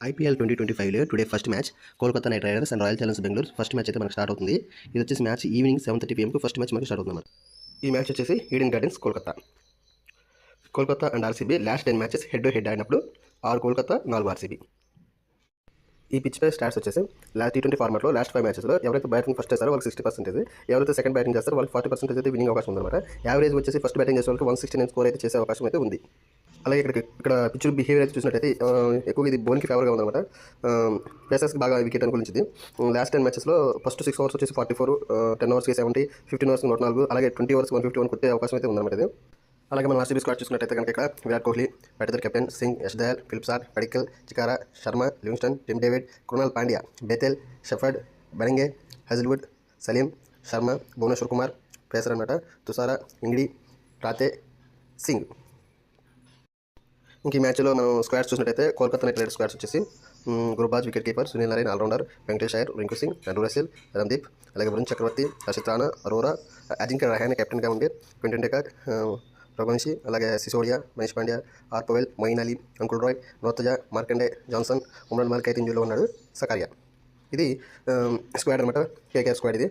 IPL 2025లో today first match Kolkata Knight Riders and Royal Challengers Bengaluru first match అయితే మనకు start అవుతుంది. ఇది వచ్చేసి match evening 7:30 PM first match మనకు స్టార్ట్ అవుతుంది. ఈ మ్యాచ్ వచ్చేసి Eden Gardens Kolkata and RCB last 10 matches head to head ఆడినప్పుడు 6 కోల్కతా 4 ఆర్సీబీ. ఈ పిచ్ పై స్టాట్స్ వచ్చేసి T20 ఫార్మాట్లో లాస్ట్ 5 మ్యాచెస్లో ఎవరైతే బ్యాటింగ్ ఫస్ట్ చేస్తారో వాళ్ళకి 60%, ఎవరైతే సెకండ్ బ్యాటింగ్ చేస్తారో వాళ్ళకి 40% అయితే విన్నింగ్ అవకాశం ఉందన్నమాట. యావరేజ్ వచ్చేసి ఫస్ట్ బ్యాటింగ్ చేసే వాళ్ళకి 169 స్కోర్ అయితే చేసే అవకాశం అయితే ఉంది. అలాగే ఇక్కడ పిచ్ బిహేవియర్ అయితే చూసినట్టయితే ఎక్కువగా ఇది బౌలింగ్కి ఫేవర్గా ఉందన్నమాట. పేసర్స్కి బాగా వికెట్ అనుకూలించింది. లాస్ట్ 10 మ్యాచెస్లో ఫస్ట్ 6 ఓవర్స్ వచ్చేసి 44, 10 ఓవర్స్కి 70, 15 ఓవర్స్కి 104, అలాగే 20 ఓవర్స్కి 151 కొట్టే అవకాశం అయితే ఉందన్నమాట ఇది. అలాగే మనం ఆర్సీబీ స్క్వాడ్ చూసినట్టయితే కనుక ఇక్కడ Virat Kohli, Patidar captain, Singh, Yash Dayal, Philip Salt, Padikkal, Chikara, Sharma, Livingstone, Tim David, Krunal Pandya, Bethell, Shepherd, బెరింగే, హెజిల్వుడ్, సలీం, శర్మ, భువనేశ్వర్ కుమార్, పేసర్ అనమాట, తుషారా, ఇంగ్డి, రాతే, సింగ్. ఇంక ఈ మ్యాచ్లో మనం స్క్వాడ్స్ చూసినట్టయితే కోల్కతా నైట్ రైడర్స్ స్క్వాడ్స్ వచ్చేసి Gurbaz wicket keeper, Sunil Narine all rounder, Venkatesh Iyer, Rinku Singh, Andre Russell, Randeep, అలాగే వరుణ్ చక్రవర్తి, హర్షిత్ రాణా, అరోరా, అజింక్య రహానే కెప్టెన్గా ఉండి, క్వింటన్ డెకాక్, రఘువంశీ, అలాగే Sisodia, Manish Pandya, R Powell, Moeen Ali, Anukul Roy, Nortje, Markande, Johnson, Umran Malik అయితే ఇంజూలో ఉన్నాడు, సకారియా. ఇది స్క్వాడ్ అనమాట, కేకేఆర్ స్క్వాడ్ ఇది.